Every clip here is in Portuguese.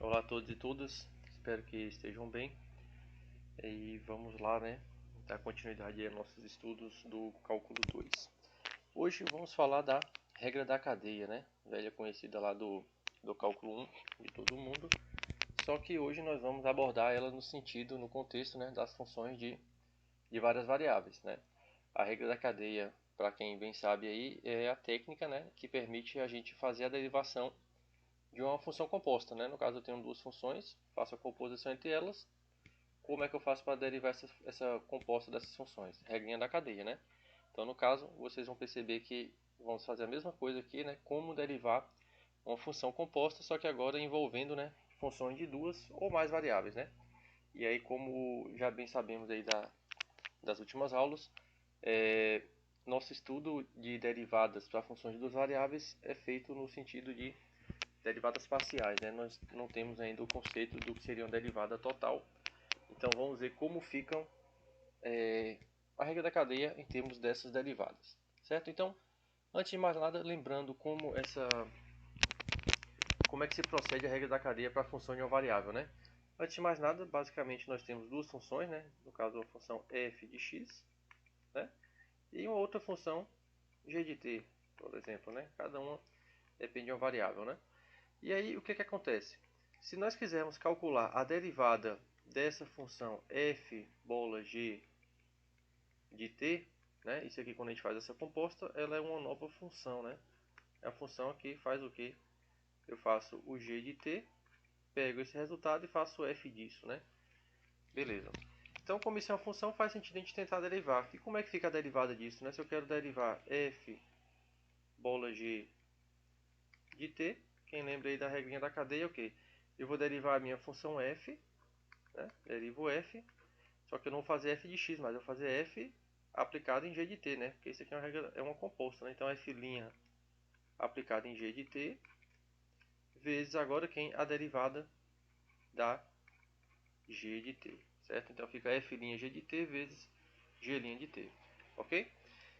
Olá a todos e todas, espero que estejam bem. E vamos lá, né, dar continuidade aos nossos estudos do cálculo 2. Hoje vamos falar da regra da cadeia, né, velha conhecida lá do cálculo 1 de todo mundo. Só que hoje nós vamos abordar ela no sentido, no contexto, né, das funções de várias variáveis, né. A regra da cadeia, para quem bem sabe aí, é a técnica, né, que permite a gente fazer a derivação de uma função composta, né? No caso eu tenho duas funções, faço a composição entre elas. Como é que eu faço para derivar essa composta dessas funções? Regrinha da cadeia, né? Então no caso vocês vão perceber que vamos fazer a mesma coisa aqui, né? Como derivar uma função composta, só que agora envolvendo, né, funções de duas ou mais variáveis, né? E aí, como já bem sabemos aí das últimas aulas, nosso estudo de derivadas para funções de duas variáveis é feito no sentido de derivadas parciais, né? Nós não temos ainda o conceito do que seria uma derivada total. Então vamos ver como ficam a regra da cadeia em termos dessas derivadas, certo? Então, antes de mais nada, lembrando como é que se procede a regra da cadeia para a função de uma variável, né? Antes de mais nada, basicamente nós temos duas funções, né? No caso, a função f de x, né? E uma outra função g de t, por exemplo, né? Cada uma depende de uma variável, né? E aí, o que acontece? Se nós quisermos calcular a derivada dessa função f bola g de t, né? Isso aqui, quando a gente faz essa composta, ela é uma nova função, né? É a função que faz o quê? Eu faço o g de t, pego esse resultado e faço o f disso, né? Beleza. Então, como isso é uma função, faz sentido a gente tentar derivar. E como é que fica a derivada disso, né? Se eu quero derivar f bola g de t, quem lembra aí da regrinha da cadeia, ok? Eu vou derivar a minha função f, né? Derivo f, só que eu não vou fazer f de x, mas eu vou fazer f aplicado em g de t, né? Porque isso aqui é uma regra, é uma composta, né? Então f' aplicado em g de t vezes agora quem? A derivada da g de t, certo? Então fica f' g de t vezes g' de t, ok?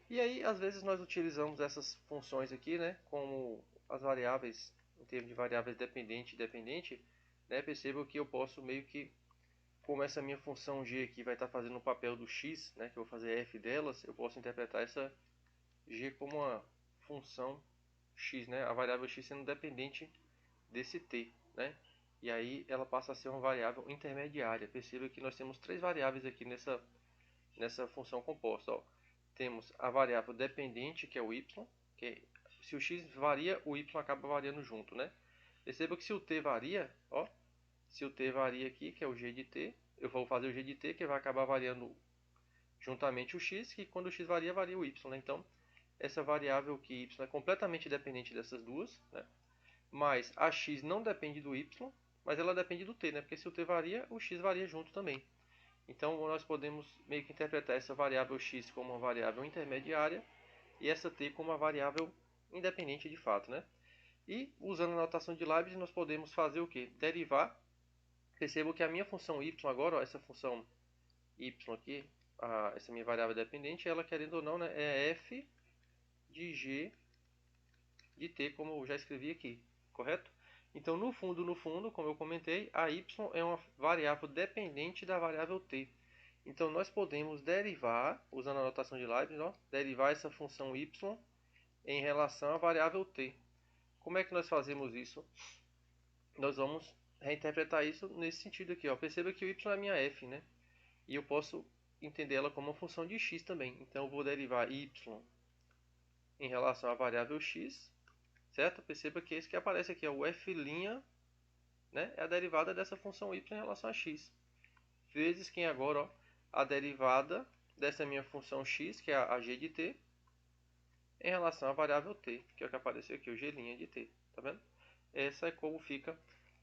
E aí, às vezes nós utilizamos essas funções aqui, né? Como as variáveis, em termos de variáveis dependente e dependente, né? Percebam que eu posso meio que, como essa minha função g aqui vai estar fazendo o papel do x, né, que eu vou fazer f delas, eu posso interpretar essa g como uma função x, né, a variável x sendo dependente desse t, né, e aí ela passa a ser uma variável intermediária. Perceba que nós temos três variáveis aqui nessa função composta. Ó. Temos a variável dependente, que é o y, que se o x varia, o y acaba variando junto, né. Perceba que se o t varia, ó, se o t varia aqui, que é o g de t, eu vou fazer o g de t, que vai acabar variando juntamente o x, que quando o x varia, varia o y. Né? Então, essa variável que y é completamente dependente dessas duas, né? Mas a x não depende do y, mas ela depende do t, né? Porque se o t varia, o x varia junto também. Então, nós podemos meio que interpretar essa variável x como uma variável intermediária e essa t como uma variável independente de fato, né? E, usando a notação de Leibniz, nós podemos fazer o quê? Derivar. Percebo que a minha função y agora, ó, essa função y aqui, essa minha variável dependente, ela querendo ou não, né, é f de g de t, como eu já escrevi aqui, correto? Então, no fundo, como eu comentei, a y é uma variável dependente da variável t. Então, nós podemos derivar, usando a notação de Leibniz, ó, derivar essa função y em relação à variável t. Como é que nós fazemos isso? Nós vamos reinterpretar isso nesse sentido aqui. Ó. Perceba que o y é a minha f, né? E eu posso entender ela como uma função de x também. Então eu vou derivar y em relação à variável x, certo? Perceba que esse que aparece aqui, ó, o f', né, é a derivada dessa função y em relação a x. Vezes quem agora, ó, a derivada dessa minha função x, que é a g de t, em relação à variável t, que é o que apareceu aqui, o g' de t. Tá vendo? Essa é como fica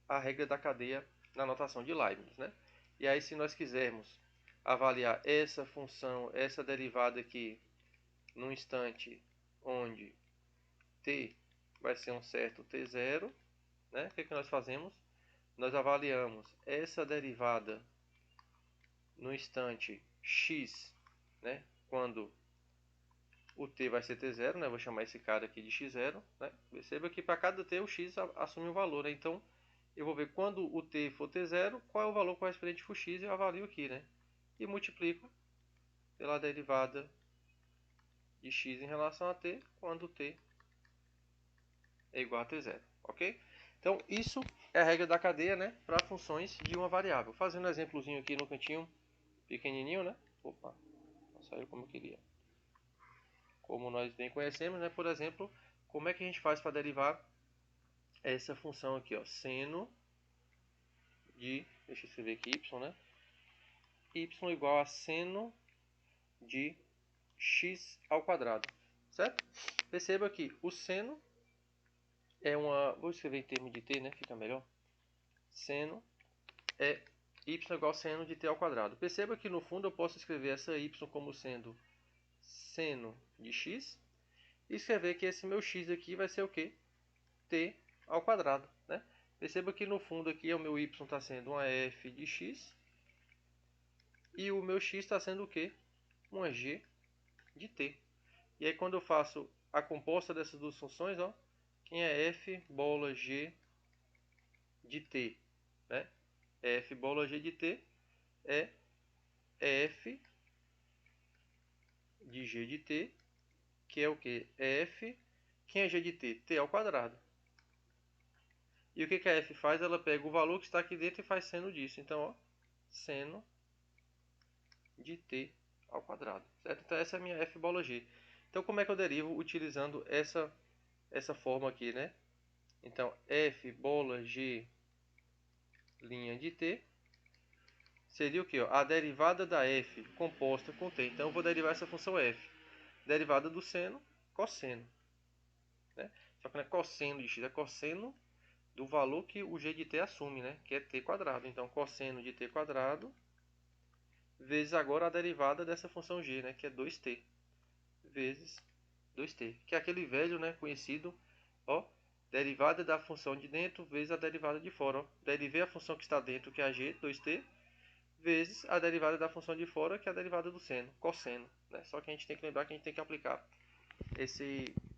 a regra da cadeia na notação de Leibniz, né? E aí, se nós quisermos avaliar essa função, essa derivada aqui, num instante onde t vai ser um certo t0, né? O que nós fazemos? Nós avaliamos essa derivada no instante x, né? Quando o t vai ser t0, né? Vou chamar esse cara aqui de x0, né? Perceba que para cada t o x assume um valor, né? Então, eu vou ver quando o t for t0, qual é o valor correspondente para o x, eu avalio aqui, né? E multiplico pela derivada de x em relação a t, quando t é igual a t0, ok? Então, isso é a regra da cadeia, né, para funções de uma variável. Fazendo um exemplozinho aqui no cantinho, pequenininho, né? Opa, não saiu como eu queria. Como nós bem conhecemos, né? Por exemplo, como é que a gente faz para derivar essa função aqui, ó, seno de, deixa eu escrever aqui, y, né? Y igual a seno de x ao quadrado, certo? Perceba que o seno é uma, vou escrever em termos de t, né? Fica melhor. Seno é y igual a seno de t ao quadrado. Perceba que no fundo eu posso escrever essa y como sendo seno de x e escrever que esse meu x aqui vai ser o quê? T ao quadrado, né? Perceba que no fundo aqui o meu y está sendo uma f de x e o meu x está sendo o quê? Uma g de t. E aí quando eu faço a composta dessas duas funções, ó, quem é f bola g de t, né? F bola g de t é f de g de t, que é o que? É f, quem é g de t? T ao quadrado. E o que a f faz? Ela pega o valor que está aqui dentro e faz seno disso. Então, ó, seno de t ao quadrado, certo? Então essa é a minha f bola g. Então como é que eu derivo utilizando essa forma aqui, né? Então f bola g linha de t seria o que? A derivada da f composta com t. Então eu vou derivar essa função f. Derivada do seno, cosseno. Né? Só que não é cosseno de x, é cosseno do valor que o g de t assume, né? Que é t quadrado. Então cosseno de t quadrado vezes agora a derivada dessa função g, né? Que é 2t. Vezes 2t. Que é aquele velho, né? Conhecido, ó. Derivada da função de dentro vezes a derivada de fora. Ó. Derivei a função que está dentro, que é a g, 2t, vezes a derivada da função de fora, que é a derivada do seno, cosseno. Né? Só que a gente tem que lembrar que a gente tem que aplicar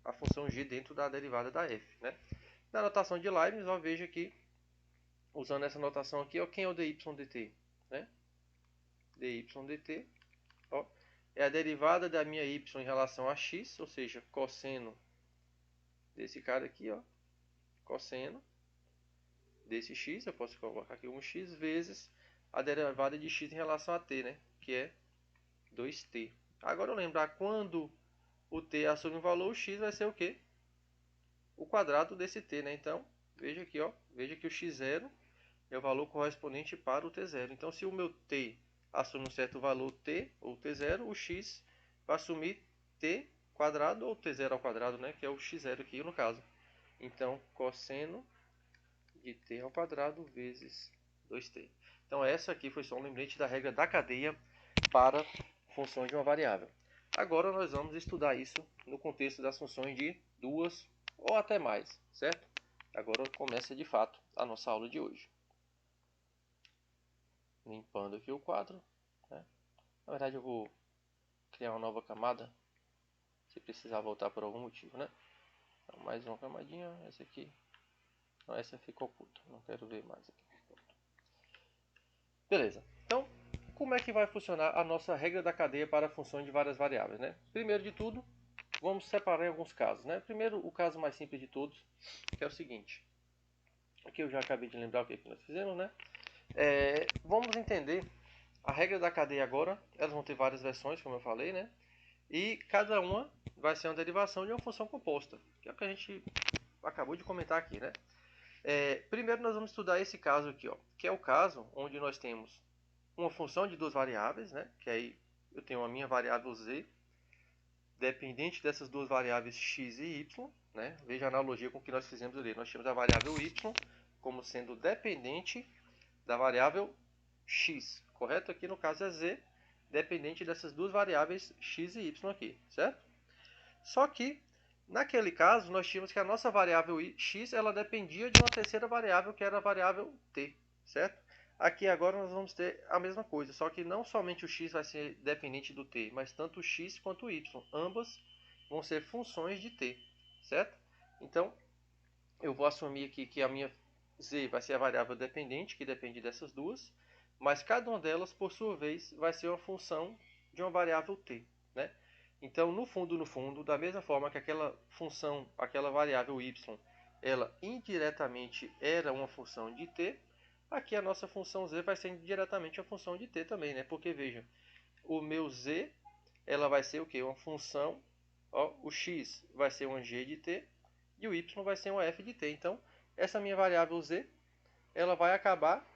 a função g dentro da derivada da f. Né? Na notação de Leibniz, ó, veja que, usando essa notação aqui, ó, quem é o dy dt? Né? Dy dt, ó, é a derivada da minha y em relação a x, ou seja, cosseno desse cara aqui, ó, cosseno desse x, eu posso colocar aqui um x, vezes a derivada de x em relação a t, né? Que é 2t. Agora eu lembrar quando o t assume um valor, o x vai ser o quê? O quadrado desse t, né? Então, veja aqui, ó, veja que o x0 é o valor correspondente para o t0. Então, se o meu t assume um certo valor t, ou t0, o x vai assumir t quadrado ou t0 ao quadrado, né? Que é o x0 aqui no caso. Então, cosseno de t ao quadrado vezes 2t. Então, essa aqui foi só um lembrete da regra da cadeia para funções de uma variável. Agora, nós vamos estudar isso no contexto das funções de duas ou até mais, certo? Agora começa de fato a nossa aula de hoje. Limpando aqui o quadro. Né? Na verdade, eu vou criar uma nova camada, se precisar voltar por algum motivo, né? Então, mais uma camadinha, essa aqui. Não, essa ficou oculta, não quero ver mais aqui. Beleza. Então, como é que vai funcionar a nossa regra da cadeia para funções de várias variáveis, né? Primeiro de tudo, vamos separar em alguns casos, né? Primeiro, o caso mais simples de todos, que é o seguinte. Aqui eu já acabei de lembrar o que nós fizemos, né? Vamos entender a regra da cadeia agora. Elas vão ter várias versões, como eu falei, né? E cada uma vai ser uma derivação de uma função composta, que é o que a gente acabou de comentar aqui, né? Primeiro nós vamos estudar esse caso aqui, ó, que é o caso onde nós temos uma função de duas variáveis, né? Que aí eu tenho a minha variável z, dependente dessas duas variáveis x e y, né? Veja a analogia com o que nós fizemos ali. Nós tínhamos a variável y como sendo dependente da variável x, correto? Aqui no caso é z, dependente dessas duas variáveis x e y aqui, certo? Só que, naquele caso, nós tínhamos que a nossa variável x ela dependia de uma terceira variável, que era a variável t, certo? Aqui agora nós vamos ter a mesma coisa, só que não somente o x vai ser dependente do t, mas tanto o x quanto o y. Ambas vão ser funções de t, certo? Então, eu vou assumir aqui que a minha z vai ser a variável dependente, que depende dessas duas, mas cada uma delas, por sua vez, vai ser uma função de uma variável t, né? Então, no fundo, da mesma forma que aquela função, aquela variável y, ela indiretamente era uma função de t, aqui a nossa função z vai ser indiretamente a função de t também, né? Porque, veja, o meu z, ela vai ser o quê? Uma função, ó, o x vai ser uma g de t, e o y vai ser uma f de t. Então, essa minha variável z, ela vai acabar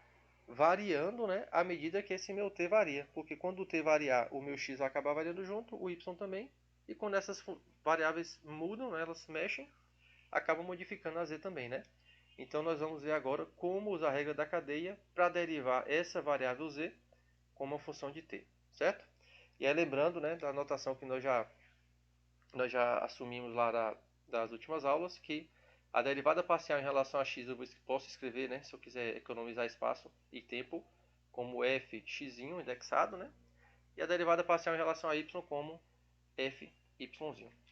variando, né, à medida que esse meu t varia. Porque quando o t variar, o meu x vai acabar variando junto, o y também. E quando essas variáveis mudam, né, elas mexem, acaba modificando a z também, né? Então nós vamos ver agora como usar a regra da cadeia para derivar essa variável z como uma função de t, certo? E aí lembrando, né, da notação que nós já assumimos lá das últimas aulas, que a derivada parcial em relação a x eu posso escrever, né, se eu quiser economizar espaço e tempo, como fx indexado, né? E a derivada parcial em relação a y como fy,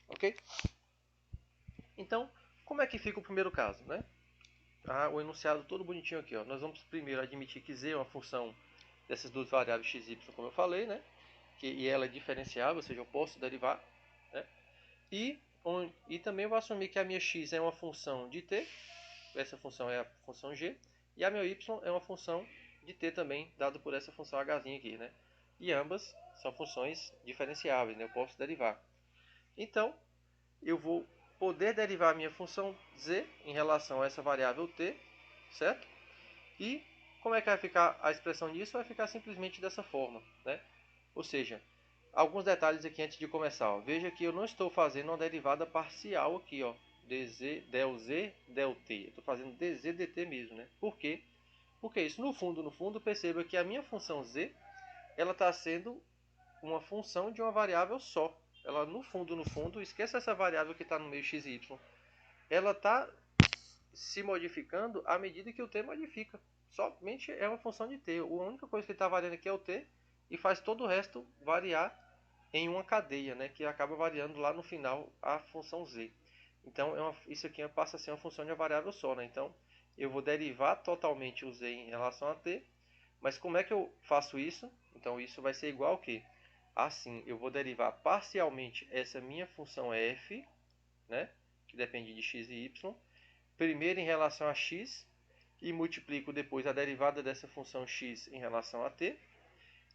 ok? Então, como é que fica o primeiro caso, né? O enunciado todo bonitinho aqui, ó. Nós vamos primeiro admitir que z é uma função dessas duas variáveis x e y, como eu falei, né? E ela é diferenciável, ou seja, eu posso derivar, né? E também eu vou assumir que a minha x é uma função de t, essa função é a função g, e a minha y é uma função de t também, dado por essa função h aqui, né? E ambas são funções diferenciáveis, né? Eu posso derivar. Então, eu vou poder derivar a minha função z em relação a essa variável t, certo? E como é que vai ficar a expressão disso? Vai ficar simplesmente dessa forma, né? Ou seja, alguns detalhes aqui antes de começar. Ó. Veja que eu não estou fazendo uma derivada parcial aqui, ó, dz, del z, del t. Eu estou fazendo dz, dt mesmo, né? Por quê? Porque isso, no fundo, perceba que a minha função z, ela está sendo uma função de uma variável só. Ela, no fundo, esqueça essa variável que está no meio x e y. Ela está se modificando à medida que o t modifica. Somente é uma função de t. A única coisa que está variando aqui é o t e faz todo o resto variar em uma cadeia, né, que acaba variando lá no final a função z. Então, isso aqui passa a ser uma função de uma variável só. Né? Então, eu vou derivar totalmente o z em relação a t, mas como é que eu faço isso? Então, isso vai ser igual ao quê? Assim, eu vou derivar parcialmente essa minha função f, né, que depende de x e y, primeiro em relação a x, e multiplico depois a derivada dessa função x em relação a t,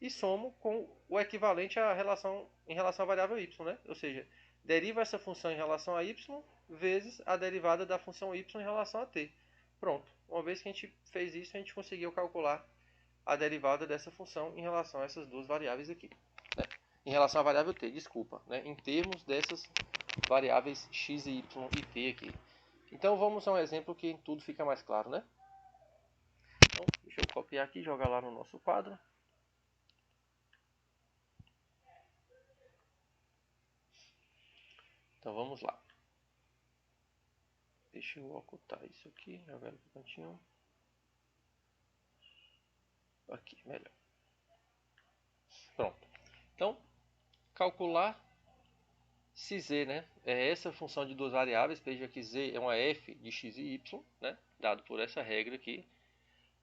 e somo com o equivalente à relação em relação à variável y, né? Ou seja, deriva essa função em relação a y vezes a derivada da função y em relação a t. Pronto. Uma vez que a gente fez isso, a gente conseguiu calcular a derivada dessa função em relação a essas duas variáveis aqui. Né? Em relação à variável t, desculpa. Né? Em termos dessas variáveis x, y e t aqui. Então vamos a um exemplo que tudo fica mais claro, né? Então, deixa eu copiar aqui e jogar lá no nosso quadro. Então vamos lá. Deixa eu ocultar isso aqui, jogar no cantinho. Aqui, melhor. Pronto. Então, calcular se z, né, é essa função de duas variáveis, veja que z é uma f de x e y, né, dado por essa regra aqui,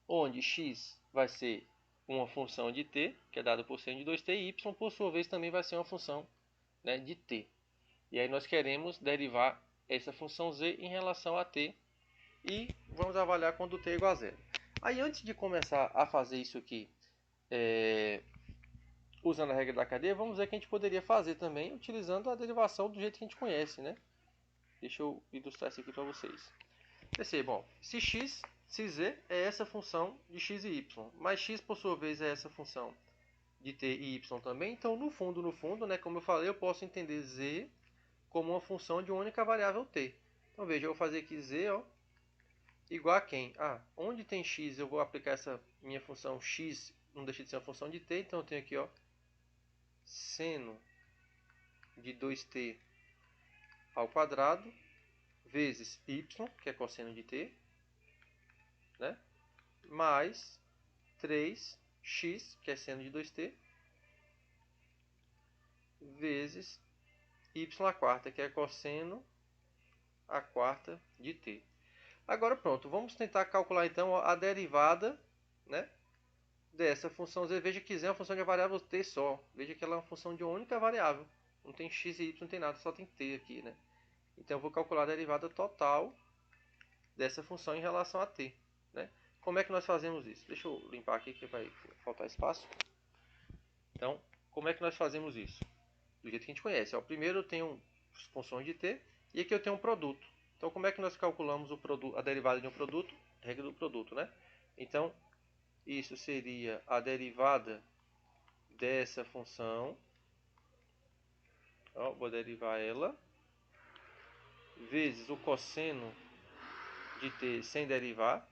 onde x vai ser uma função de t, que é dada por seno de 2t, e y, por sua vez, também vai ser uma função, né, de t. E aí nós queremos derivar essa função z em relação a t, e vamos avaliar quando t é igual a zero. Aí antes de começar a fazer isso aqui, usando a regra da cadeia, vamos ver que a gente poderia fazer também utilizando a derivação do jeito que a gente conhece, né? Deixa eu ilustrar isso aqui para vocês. Percebam, se z é essa função de x e y, mas x por sua vez é essa função de t e y também, então no fundo, né, como eu falei, eu posso entender z como uma função de uma única variável t. Então veja, eu vou fazer aqui z, ó, igual a quem? Onde tem x eu vou aplicar essa minha função x, não deixa de ser uma função de t, então eu tenho aqui, ó, seno de 2t ao quadrado vezes y, que é cosseno de t, né? Mais 3x, que é seno de 2t, vezes y à quarta, que é cosseno à quarta de t. Agora pronto, vamos tentar calcular então a derivada, né, dessa função z. Veja que z é uma função de variável t só. Veja que ela é uma função de uma única variável. Não tem x e y, não tem nada, só tem t aqui, né? Então eu vou calcular a derivada total dessa função em relação a t, né? Como é que nós fazemos isso? Deixa eu limpar aqui que vai faltar espaço. Então, como é que nós fazemos isso? Do jeito que a gente conhece. Ó, primeiro eu tenho funções de t e aqui eu tenho um produto. Então, como é que nós calculamos a derivada de um produto? Regra do produto, né? Então, isso seria a derivada dessa função. Ó, vou derivar ela vezes o cosseno de t sem derivar,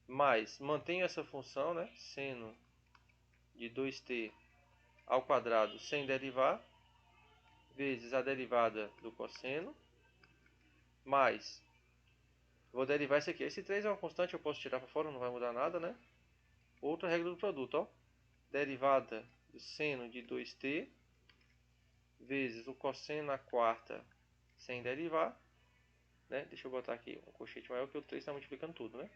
mais mantenho essa função, né? Seno de 2t ao quadrado sem derivar, vezes a derivada do cosseno, mais, vou derivar isso aqui. Esse 3 é uma constante, eu posso tirar para fora, não vai mudar nada, né? Outra regra do produto, ó. Derivada do seno de 2t, vezes o cosseno à quarta sem derivar, né? Deixa eu botar aqui um colchete maior que o 3 está multiplicando tudo, né?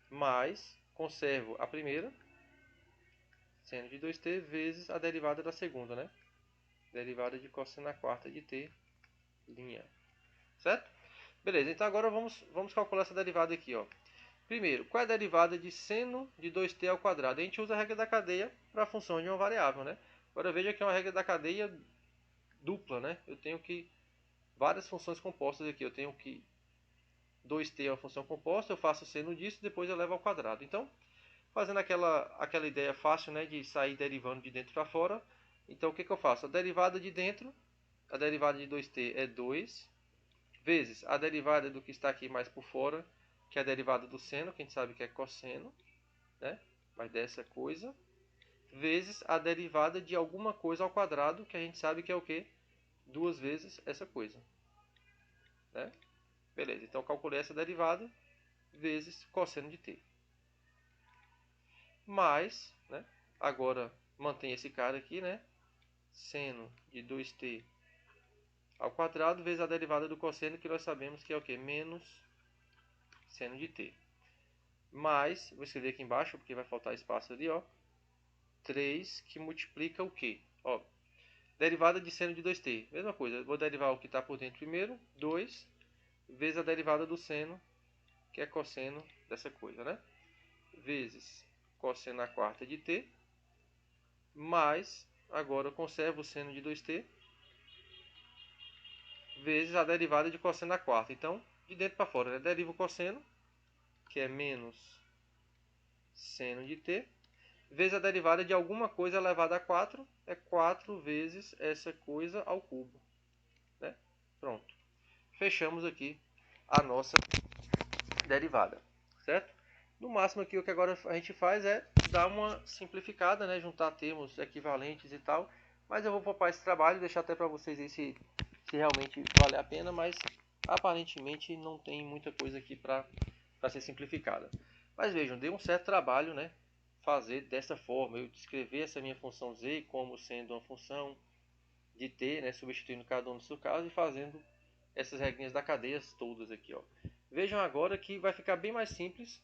Mais, conservo a primeira, seno de 2t, vezes a derivada da segunda, né? Derivada de cosseno à quarta de t, linha. Certo? Beleza, então agora vamos calcular essa derivada aqui, ó. Primeiro, qual é a derivada de seno de 2t ao quadrado? A gente usa a regra da cadeia para a função de uma variável, né? Agora veja que é uma regra da cadeia dupla, né? Eu tenho que várias funções compostas aqui. Eu tenho que 2t é uma função composta, eu faço seno disso, depois eu levo ao quadrado. Então, fazendo aquela ideia fácil, né, de sair derivando de dentro para fora. Então, o que eu faço? A derivada de dentro, a derivada de 2t é 2, vezes a derivada do que está aqui mais por fora, que é a derivada do seno, que a gente sabe que é cosseno, né? Mas dessa coisa, vezes a derivada de alguma coisa ao quadrado, que a gente sabe que é o quê? Duas vezes essa coisa, né? Beleza, então eu calculei essa derivada vezes cosseno de t. Mais, né? Agora mantém esse cara aqui, né? Seno de 2t ao quadrado vezes a derivada do cosseno, que nós sabemos que é o quê? Menos seno de t. Mais, vou escrever aqui embaixo porque vai faltar espaço ali, ó. 3 que multiplica o quê? Ó, derivada de seno de 2t. Mesma coisa, vou derivar o que está por dentro primeiro, 2, vezes a derivada do seno, que é cosseno dessa coisa, né? Vezes cosseno à quarta de t, mais, agora eu conservo o seno de 2t, vezes a derivada de cosseno à quarta. Então, de dentro para fora, né? Derivo o cosseno, que é menos seno de t, vezes a derivada de alguma coisa elevada a 4, é 4 vezes essa coisa ao cubo, né? Pronto. Fechamos aqui a nossa derivada, certo? No máximo aqui o que agora a gente faz é dar uma simplificada, né? Juntar termos equivalentes e tal. Mas eu vou poupar esse trabalho, deixar até para vocês aí se realmente vale a pena, mas aparentemente não tem muita coisa aqui para ser simplificada. Mas vejam, deu um certo trabalho, né? Fazer dessa forma, eu descrever essa minha função z como sendo uma função de t, né? Substituindo cada um no seu caso e fazendo essas regrinhas da cadeia todas aqui, ó. Vejam agora que vai ficar bem mais simples.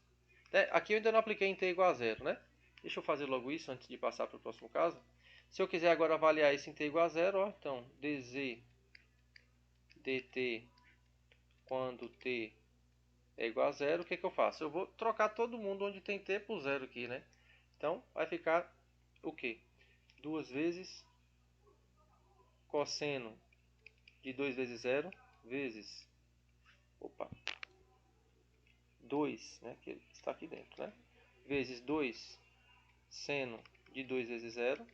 Né? Aqui eu ainda não apliquei em t igual a zero, né? Deixa eu fazer logo isso antes de passar para o próximo caso. Se eu quiser agora avaliar isso em t igual a zero, ó, então dz dt quando t é igual a zero, o que eu faço? Eu vou trocar todo mundo onde tem t por zero aqui, né? Então vai ficar o quê? 2 vezes cosseno de 2 vezes zero vezes, opa, 2, né, que está aqui dentro, né? Vezes 2 seno de 2 vezes zero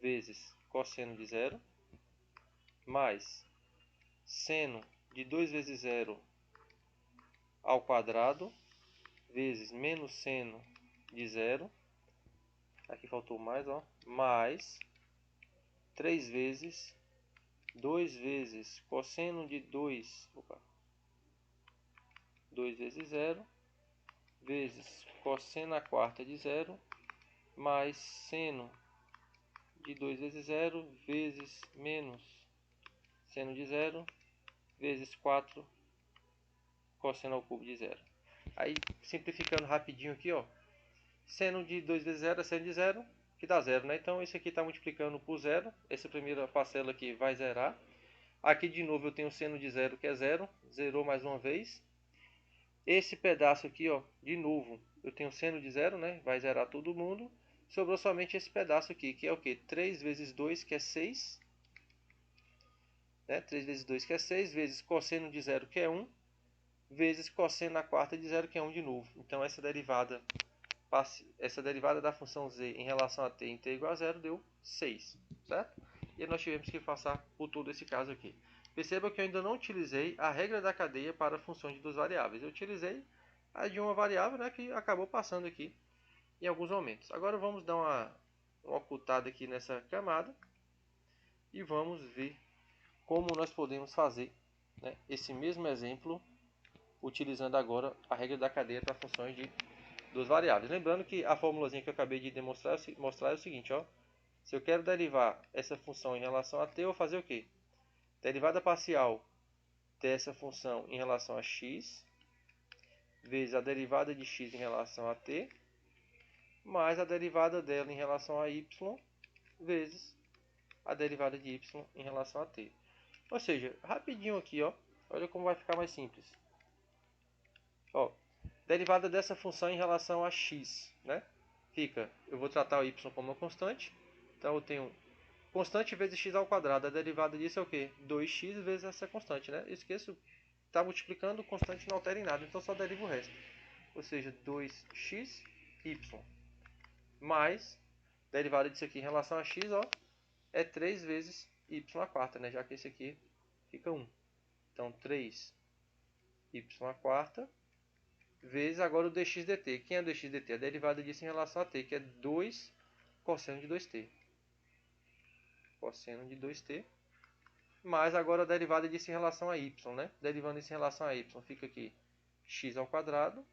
vezes cosseno de zero mais seno de 2 vezes zero ao quadrado vezes menos seno de zero, aqui faltou mais, ó, mais 3 vezes 2 vezes cosseno de 2, opa, 2 vezes zero vezes cosseno à quarta de zero mais seno de 2 vezes zero vezes menos seno de zero vezes 4 cosseno ao cubo de zero. Aí, simplificando rapidinho aqui, ó. Seno de 2 vezes 0 é seno de 0, que dá 0, né? Então, esse aqui está multiplicando por 0. Essa primeira parcela aqui vai zerar. Aqui, de novo, eu tenho seno de 0, que é 0. Zerou mais uma vez. Esse pedaço aqui, ó, de novo, eu tenho seno de 0, né? Vai zerar todo mundo. Sobrou somente esse pedaço aqui, que é o quê? 3 vezes 2, que é 6. Né? 3 vezes 2, que é 6, vezes cosseno de 0, que é 1, vezes cosseno na quarta de 0, que é 1 de novo. Então, essa derivada da função z em relação a t em t igual a 0 deu 6, certo? E nós tivemos que passar por todo esse caso aqui. Perceba que eu ainda não utilizei a regra da cadeia para funções de duas variáveis. Eu utilizei a de uma variável, né, que acabou passando aqui em alguns momentos. Agora vamos dar uma ocultada aqui nessa camada e vamos ver como nós podemos fazer, né, esse mesmo exemplo utilizando agora a regra da cadeia para funções de duas variáveis. Lembrando que a formulazinha que eu acabei de mostrar é o seguinte, ó. Se eu quero derivar essa função em relação a t, eu vou fazer o quê? Derivada parcial dessa função em relação a x, vezes a derivada de x em relação a t, mais a derivada dela em relação a y, vezes a derivada de y em relação a t. Ou seja, rapidinho aqui, ó. Olha como vai ficar mais simples. Ó, derivada dessa função em relação a x, né? Fica, eu vou tratar o y como uma constante. Então eu tenho constante vezes x ao quadrado. A derivada disso é o quê? 2x vezes essa constante, né? Eu esqueço, está multiplicando, constante não altera em nada, então só deriva o resto. Ou seja, 2x, y. Mais, derivada disso aqui em relação a x, ó, é 3 vezes y à quarta, né? Já que esse aqui fica 1. Então, 3y à quarta vezes agora o dx dt. Quem é o dx dt? A derivada disso em relação a t, que é 2 cosseno de 2t. Cosseno de 2t. Mais agora a derivada disso em relação a y, né? Derivando isso em relação a y, fica aqui x ao quadrado.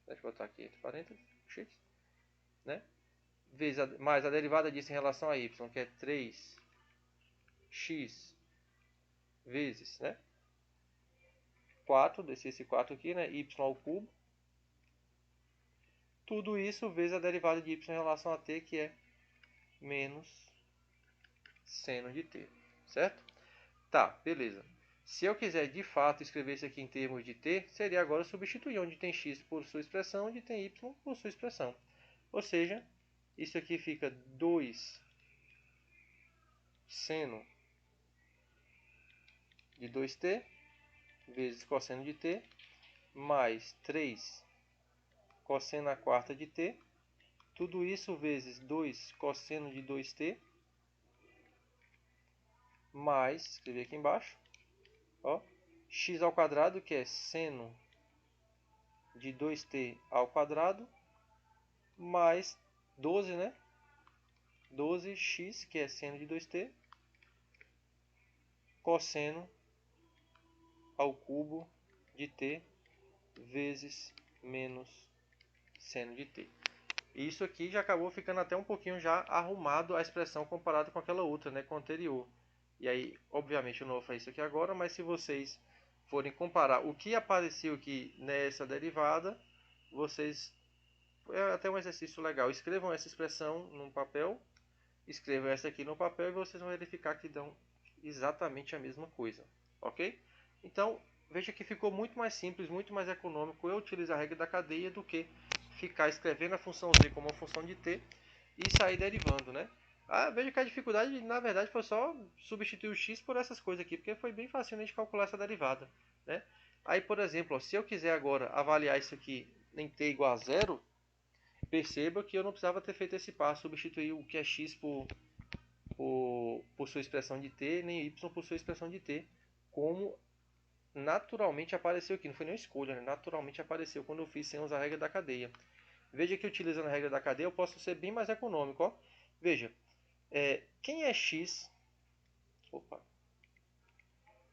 Deixa eu botar aqui entre parênteses, x. Né? Mais a derivada disso em relação a y, que é 3x vezes, né? 4, descer esse 4 aqui, né? Y ao cubo. Tudo isso vezes a derivada de y em relação a t, que é menos seno de t, certo? Tá, beleza. Se eu quiser de fato escrever isso aqui em termos de t, seria agora substituir onde tem x por sua expressão, onde tem y por sua expressão. Ou seja, isso aqui fica 2 seno de 2t vezes cosseno de t mais 3 cosseno à quarta de t. Tudo isso vezes 2 cosseno de 2t mais, escrever aqui embaixo, ó, x ao quadrado, que é seno de 2t ao quadrado, mais 12, né? 12x, que é seno de 2t, cosseno ao cubo de t vezes menos seno de t. Isso aqui já acabou ficando até um pouquinho já arrumado a expressão comparada com aquela outra, né, com a anterior. E aí, obviamente, eu não vou fazer isso aqui agora, mas se vocês forem comparar o que apareceu aqui nessa derivada, vocês... É até um exercício legal. Escrevam essa expressão num papel, escrevam essa aqui no papel e vocês vão verificar que dão exatamente a mesma coisa. Ok? Então, veja que ficou muito mais simples, muito mais econômico eu utilizar a regra da cadeia do que ficar escrevendo a função z como uma função de t e sair derivando, né? Veja que a dificuldade, na verdade, foi só substituir o x por essas coisas aqui, porque foi bem fácil de calcular essa derivada, né? Aí, por exemplo, ó, se eu quiser agora avaliar isso aqui em t igual a zero, perceba que eu não precisava ter feito esse passo, substituir o que é x por sua expressão de t, nem y por sua expressão de t, como naturalmente apareceu aqui, não foi nem escolha, né? Naturalmente apareceu quando eu fiz sem usar a regra da cadeia. Veja que utilizando a regra da cadeia eu posso ser bem mais econômico. Ó. Veja, quem é x? Opa.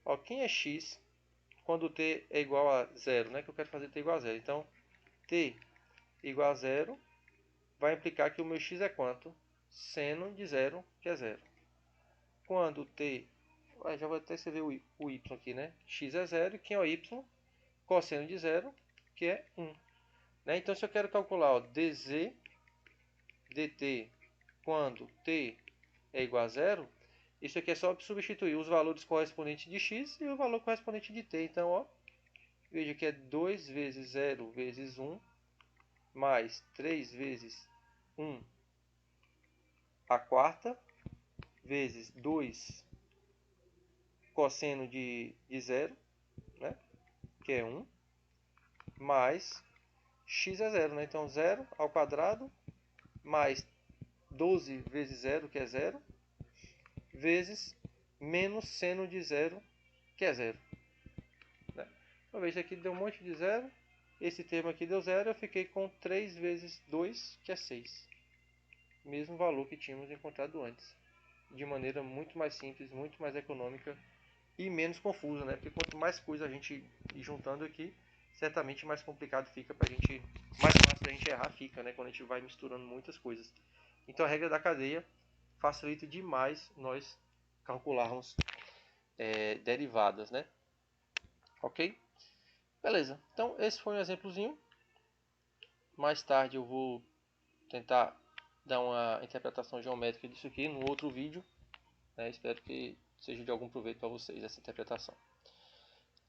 Ó, quem é x quando t é igual a zero, né? Que eu quero fazer t igual a zero. Então, t igual a zero vai implicar que o meu x é quanto? Seno de zero, que é zero. Quando t... já vou até escrever o y aqui, né? X é zero. E quem é o y? cosseno de 0, que é 1. Né? Então, se eu quero calcular ó, dz dt quando t é igual a 0, isso aqui é só substituir os valores correspondentes de x e o valor correspondente de t. Então, ó, veja que é 2 vezes 0 vezes 1, mais 3 vezes 1 a quarta, vezes 2 cosseno de 0, né, que é 1, mais x é 0. Né? Então, 0 ao quadrado, mais 12 vezes 0, que é 0, vezes menos seno de 0, que é 0. Né? Então, veja aqui deu um monte de 0. Esse termo aqui deu 0. Eu fiquei com 3 vezes 2, que é 6. Mesmo valor que tínhamos encontrado antes. De maneira muito mais simples, muito mais econômica e menos confusa, né? Porque quanto mais coisa a gente ir juntando aqui, certamente mais complicado fica pra gente, mais fácil da gente errar fica, né? Quando a gente vai misturando muitas coisas. Então a regra da cadeia facilita demais nós calcularmos derivadas, né? Ok? Beleza. Então esse foi um exemplozinho. Mais tarde eu vou tentar dar uma interpretação geométrica disso aqui no outro vídeo. Né? Espero que seja de algum proveito para vocês essa interpretação.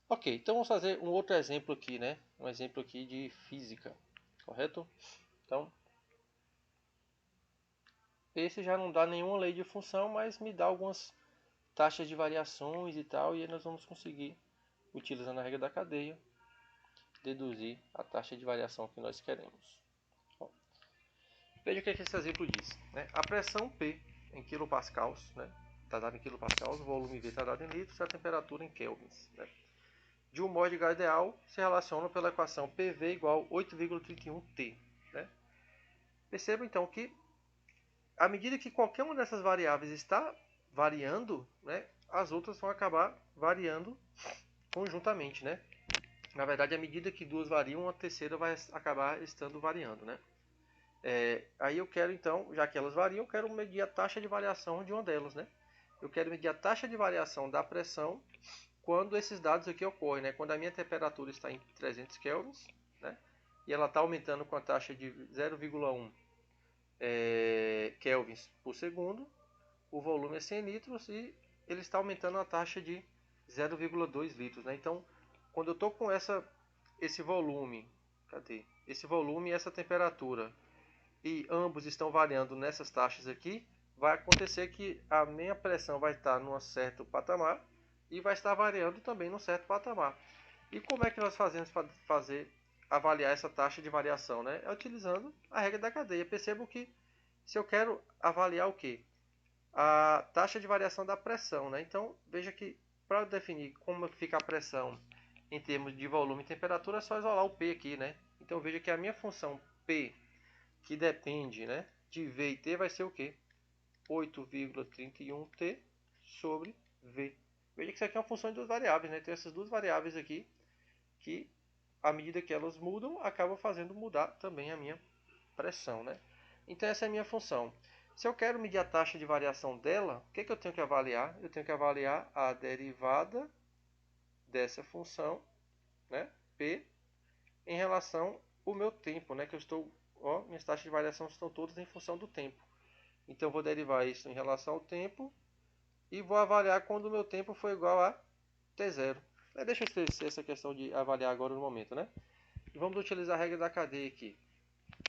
Ok, então vamos fazer um outro exemplo aqui, né? Um exemplo aqui de física, correto? Então, esse já não dá nenhuma lei de função, mas me dá algumas taxas de variações e tal, e aí nós vamos conseguir, utilizando a regra da cadeia, deduzir a taxa de variação que nós queremos. Bom, veja o que esse exemplo diz. Né? A pressão P em kilopascals, né? Está dado em kilopascals, o volume V está dado em litros, a temperatura em kelvins. Né? De um modo de gás ideal se relacionam pela equação PV igual 8,31T. Né? Perceba então que, à medida que qualquer uma dessas variáveis está variando, né, as outras vão acabar variando conjuntamente. Né? Na verdade, à medida que duas variam, a terceira vai acabar estando variando. Né? Aí eu quero então, já que elas variam, eu quero medir a taxa de variação de uma delas. Né? Eu quero medir a taxa de variação da pressão quando esses dados aqui ocorrem, né? Quando a minha temperatura está em 300 kelvins, né? E ela está aumentando com a taxa de 0,1 kelvins por segundo, o volume é 100 litros e ele está aumentando a taxa de 0,2 litros, né? Então, quando eu estou com esse volume, esse volume e essa temperatura, e ambos estão variando nessas taxas aqui, vai acontecer que a minha pressão vai estar num certo patamar e vai estar variando também num certo patamar. E como é que nós fazemos para avaliar essa taxa de variação? Né? É utilizando a regra da cadeia. Percebo que se eu quero avaliar o quê? A taxa de variação da pressão. Né? Então, veja que para definir como fica a pressão em termos de volume e temperatura, é só isolar o P aqui. Né? Então, veja que a minha função P, que depende, né, de V e T, vai ser o quê? 8,31T sobre V. Veja que isso aqui é uma função de duas variáveis, né? Tem essas duas variáveis aqui que, à medida que elas mudam, acabam fazendo mudar também a minha pressão, né? Então essa é a minha função. Se eu quero medir a taxa de variação dela, o que eu tenho que avaliar? Eu tenho que avaliar a derivada dessa função, né, P, em relação ao meu tempo, né, que eu estou, ó, minhas taxas de variação estão todas em função do tempo. Então eu vou derivar isso em relação ao tempo e vou avaliar quando o meu tempo for igual a T0. Deixa eu esquecer essa questão de avaliar agora no momento, né? E vamos utilizar a regra da cadeia aqui.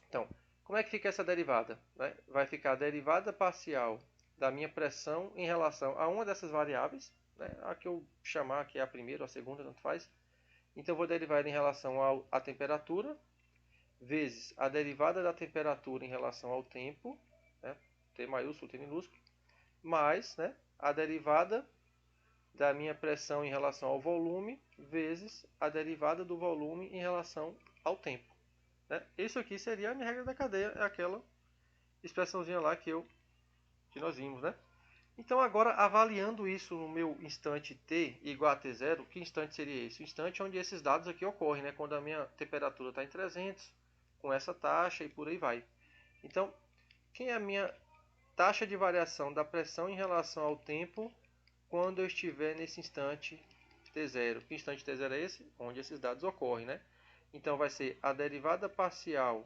Então, como é que fica essa derivada? Né? Vai ficar a derivada parcial da minha pressão em relação a uma dessas variáveis, né? A que eu chamar que é a primeira ou a segunda, tanto faz. Então, eu vou derivar em relação à temperatura, vezes a derivada da temperatura em relação ao tempo, né? T maiúsculo, T minúsculo, mais, né, a derivada da minha pressão em relação ao volume, vezes a derivada do volume em relação ao tempo. Né? Isso aqui seria a minha regra da cadeia, é aquela expressãozinha lá que nós vimos. Né? Então agora, avaliando isso no meu instante t igual a t0, que instante seria esse? O instante onde esses dados aqui ocorrem, né? Quando a minha temperatura está em 300, com essa taxa e por aí vai. Então, quem é a minha taxa de variação da pressão em relação ao tempo quando eu estiver nesse instante T0. Que instante T0 é esse? Onde esses dados ocorrem, né? Então vai ser a derivada parcial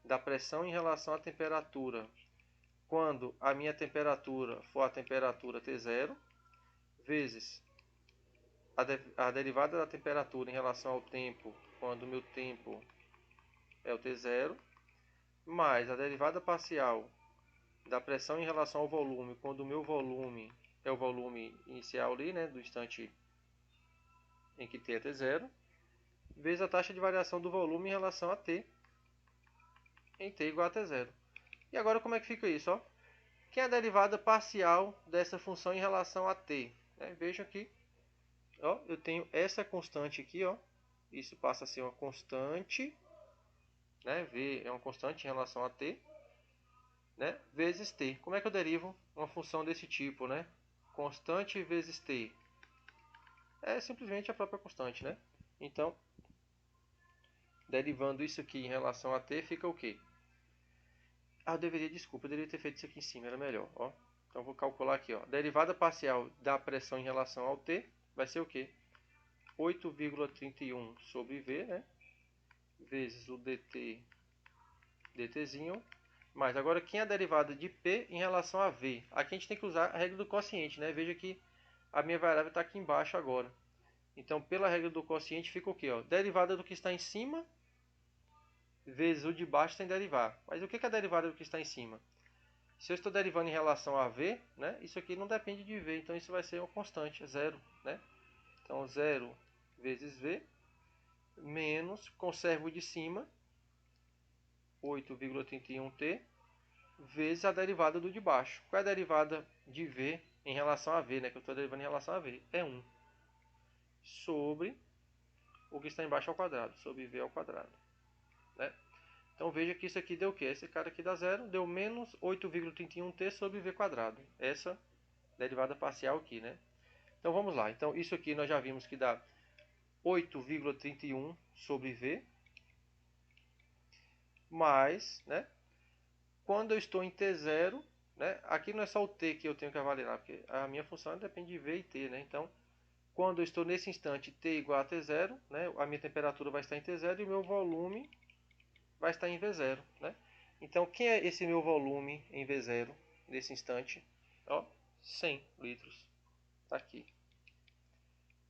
da pressão em relação à temperatura quando a minha temperatura for a temperatura T0, vezes a derivada da temperatura em relação ao tempo quando o meu tempo é o T0, mais a derivada parcial da pressão em relação ao volume quando o meu volume é o volume inicial ali, né, do instante em que T é T0, vezes a taxa de variação do volume em relação a T, em T igual a T0. E agora como é que fica isso? Ó? Que é a derivada parcial dessa função em relação a T? Veja aqui, ó, eu tenho essa constante aqui, ó, isso passa a ser uma constante, né? V é uma constante em relação a T, né? Vezes T. Como é que eu derivo uma função desse tipo, né? Constante vezes T. É simplesmente a própria constante, né? Então, derivando isso aqui em relação a T, fica o quê? Ah, eu deveria ter feito isso aqui em cima, era melhor, ó. Então, vou calcular aqui, ó. Derivada parcial da pressão em relação ao T vai ser o quê? 8,31 sobre V, né? Vezes o dtzinho. Mas agora, quem é a derivada de P em relação a V? Aqui a gente tem que usar a regra do quociente, né? Veja que a minha variável está aqui embaixo agora. Então, pela regra do quociente, fica o quê? Ó? Derivada do que está em cima vezes o de baixo sem derivar. Mas o que é a derivada do que está em cima? Se eu estou derivando em relação a V, né? Isso aqui não depende de V, então isso vai ser uma constante, zero, né? Então, 0 vezes V, menos, conservo de cima, 8,31T, vezes a derivada do de baixo. Qual é a derivada de V em relação a V, né? Que eu estou derivando em relação a V? É 1 sobre o que está embaixo ao quadrado, sobre V ao quadrado, né? Então veja que isso aqui deu o quê? Esse cara aqui dá zero, deu menos 8,31T sobre V quadrado. Essa derivada parcial aqui, né? Então vamos lá. Então isso aqui nós já vimos que dá 8,31 sobre V, mais, né? Quando eu estou em T0, né? Aqui não é só o T que eu tenho que avaliar, porque a minha função depende de V e T, né? Então, quando eu estou nesse instante T igual a T0, né? A minha temperatura vai estar em T0 e o meu volume vai estar em V0, né? Então, quem é esse meu volume em V0 nesse instante? Ó, 100 litros. Está aqui.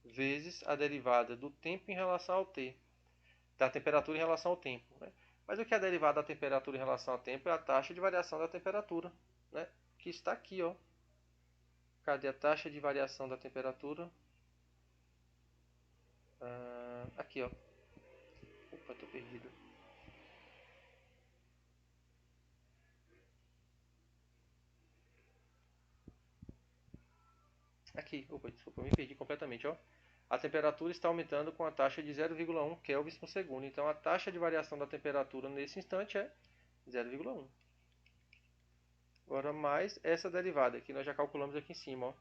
Vezes a derivada do tempo em relação ao T. Da temperatura em relação ao tempo, né? Mas o que é a derivada da temperatura em relação ao tempo é a taxa de variação da temperatura, né? Que está aqui, ó. Cadê a taxa de variação da temperatura? Aqui, ó. Opa, tô perdido. Aqui, opa, desculpa, eu me perdi completamente, ó. A temperatura está aumentando com a taxa de 0,1 kelvins por segundo. Então, a taxa de variação da temperatura nesse instante é 0,1. Agora, mais essa derivada, que nós já calculamos aqui em cima, ó,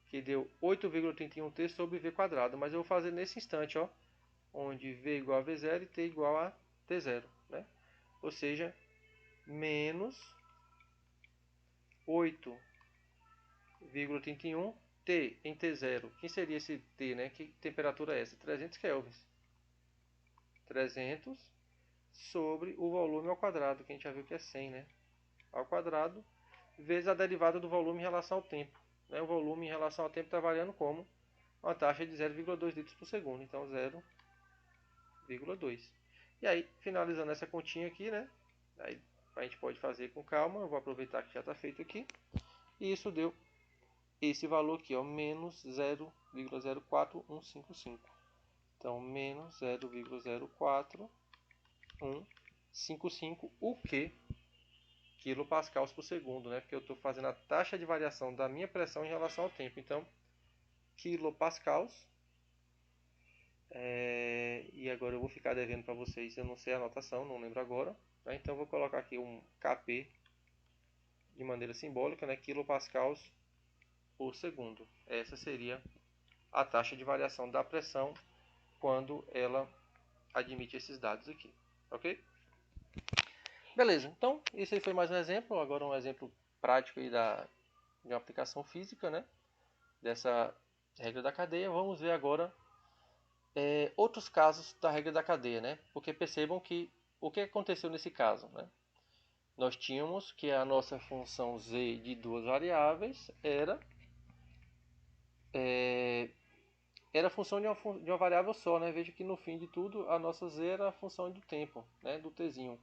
que deu 8,31T sobre V quadrado. Mas eu vou fazer nesse instante, ó, onde V igual a V0 e T igual a T0, né? Ou seja, menos 8,31 T em T0. Quem seria esse T, né? Que temperatura é essa? 300 kelvins. 300 sobre o volume ao quadrado, que a gente já viu que é 100, né? Ao quadrado, vezes a derivada do volume em relação ao tempo, né? O volume em relação ao tempo está variando como? Uma taxa de 0,2 litros por segundo. Então, 0,2. E aí, finalizando essa continha aqui, né? Aí a gente pode fazer com calma. Eu vou aproveitar que já está feito aqui. E isso deu esse valor aqui, ó, menos 0,04155. Então, menos 0,04155, o que? Quilopascals por segundo, né? Porque eu estou fazendo a taxa de variação da minha pressão em relação ao tempo. Então, quilopascals. E agora eu vou ficar devendo para vocês, eu não sei a anotação, não lembro agora. Tá? Então, eu vou colocar aqui um Kp de maneira simbólica, né? Quilopascals por segundo. Essa seria a taxa de variação da pressão quando ela admite esses dados aqui, ok? Beleza, então esse aí foi mais um exemplo, agora um exemplo prático aí de uma aplicação física, né? Dessa regra da cadeia. Vamos ver agora outros casos da regra da cadeia, né? Porque percebam que o que aconteceu nesse caso, né? Nós tínhamos que a nossa função z de duas variáveis era a função de uma variável só, né? Veja que no fim de tudo a nossa z era a função do tempo, né? Do tzinho.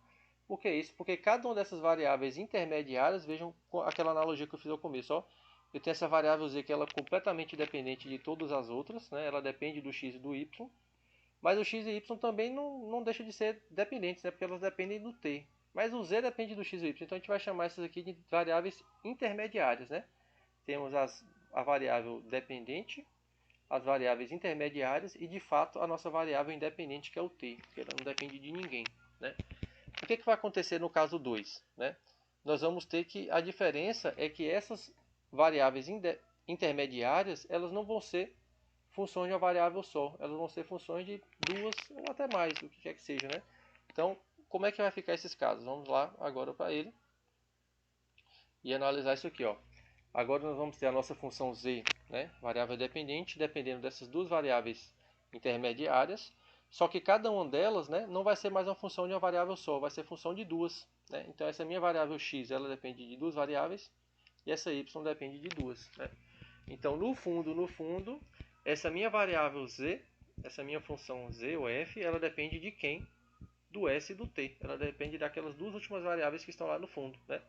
Por que isso? Porque cada uma dessas variáveis intermediárias, vejam aquela analogia que eu fiz ao começo, ó. Eu tenho essa variável z que ela é completamente dependente de todas as outras, né? Ela depende do x e do y. Mas o x e y também não deixam de ser dependentes, né? Porque elas dependem do t. Mas o z depende do x e y. Então a gente vai chamar essas aqui de variáveis intermediárias, né? Temos a variável dependente, as variáveis intermediárias e de fato a nossa variável independente, que é o t, que ela não depende de ninguém, né? O que vai acontecer no caso 2, né? Nós vamos ter que a diferença é que essas variáveis intermediárias, elas não vão ser funções de uma variável só, elas vão ser funções de duas ou até mais, o que quer que seja, né? Então, como é que vai ficar esses casos? Vamos lá agora para ele e analisar isso aqui, ó. Agora nós vamos ter a nossa função z, né? Variável dependente, dependendo dessas duas variáveis intermediárias. Só que cada uma delas, né, não vai ser mais uma função de uma variável só, vai ser função de duas, né? Então essa minha variável x, ela depende de duas variáveis e essa y depende de duas, né? Então no fundo, essa minha variável z, essa minha função z ou f, ela depende de quem? Do s e do t. Ela depende daquelas duas últimas variáveis que estão lá no fundo, né?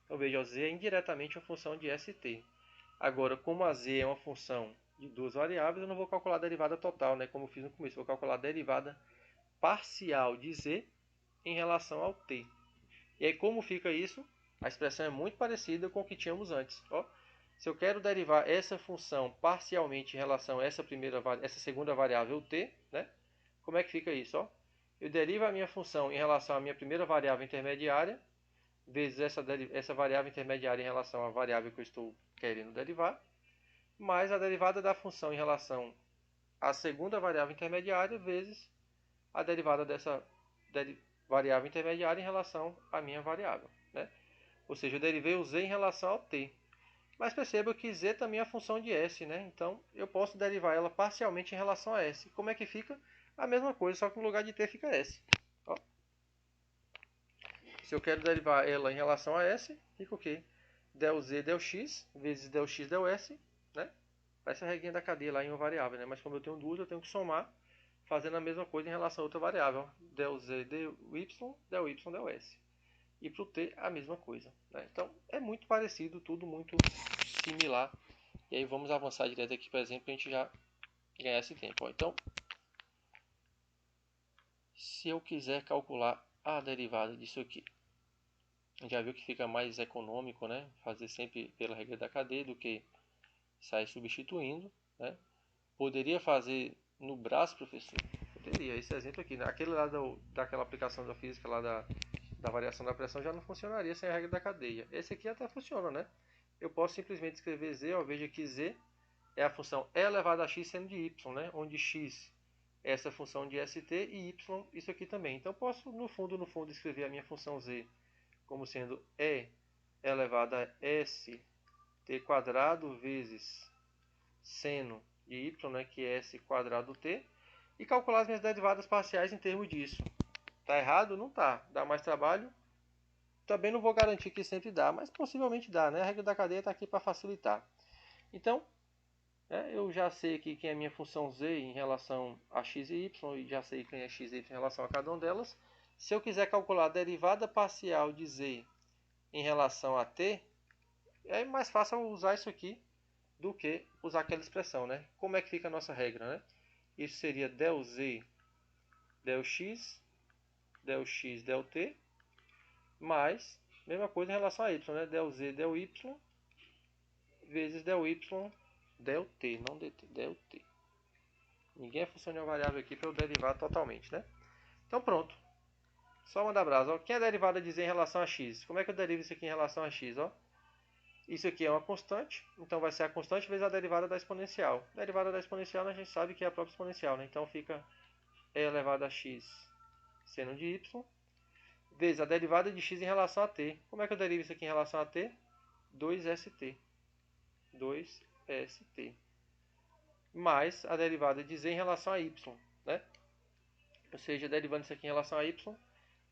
Então veja, o z é indiretamente uma função de s e t. Agora, como a z é uma função de duas variáveis, eu não vou calcular a derivada total, né? Como eu fiz no começo, vou calcular a derivada parcial de z em relação ao t. E aí como fica isso? A expressão é muito parecida com o que tínhamos antes. Ó, se eu quero derivar essa função parcialmente em relação a essa segunda variável t, né? Como é que fica isso? Ó? Eu derivo a minha função em relação à minha primeira variável intermediária, vezes essa variável intermediária em relação à variável que eu estou querendo derivar, mais a derivada da função em relação à segunda variável intermediária, vezes a derivada dessa variável intermediária em relação à minha variável, né? Ou seja, eu derivei o z em relação ao t. Mas perceba que z também é a função de s, né? Então eu posso derivar ela parcialmente em relação a s. Como é que fica? A mesma coisa, só que no lugar de t fica s. Ó. Se eu quero derivar ela em relação a s, fica o quê? Del z del x vezes del x del s, né? Parece a regrinha da cadeia lá em uma variável, né? Mas como eu tenho duas, eu tenho que somar fazendo a mesma coisa em relação a outra variável. Del z del y del s. E para o t a mesma coisa, né? Então é muito parecido, tudo muito similar. E aí vamos avançar direto aqui, por exemplo, para a gente já ganhar esse tempo. Ó. Então, se eu quiser calcular a derivada disso aqui, já viu que fica mais econômico, né? Fazer sempre pela regra da cadeia do que sair substituindo, né? Poderia fazer no braço, professor? Poderia. Esse exemplo aqui, né? Aquele lá daquela aplicação da física lá da variação da pressão já não funcionaria sem a regra da cadeia. Esse aqui até funciona, né? Eu posso simplesmente escrever z, ó, veja que z é a função e elevado a x sendo de y, né? Onde x é essa função de st e y isso aqui também. Então posso no fundo escrever a minha função z como sendo e elevado a s t quadrado vezes seno de y, né, que é s quadrado t, e calcular as minhas derivadas parciais em termos disso. Tá errado? Não tá. Dá mais trabalho? Também não vou garantir que sempre dá, mas possivelmente dá, né? A regra da cadeia está aqui para facilitar. Então, eu já sei aqui quem é a minha função z em relação a x e y, e já sei quem é x e y em relação a cada uma delas. Se eu quiser calcular a derivada parcial de z em relação a t, é mais fácil usar isso aqui do que usar aquela expressão, né? Como é que fica a nossa regra, né? Isso seria del z, del x, del t, mais, mesma coisa em relação a y, né? Del z, del y, vezes del y, del t, não dt, del t. Ninguém é função de uma variável aqui para eu derivar totalmente, né? Então pronto. Só mandar abraço. Ó. Quem é a derivada de z em relação a x? Como é que eu derivo isso aqui em relação a x? Ó? Isso aqui é uma constante, então vai ser a constante vezes a derivada da exponencial. A derivada da exponencial a gente sabe que é a própria exponencial, né? Então fica e elevado a x seno de y, vezes a derivada de x em relação a t. Como é que eu derivo isso aqui em relação a t? 2st. 2st. Mais a derivada de z em relação a y. né? Ou seja, derivando isso aqui em relação a y,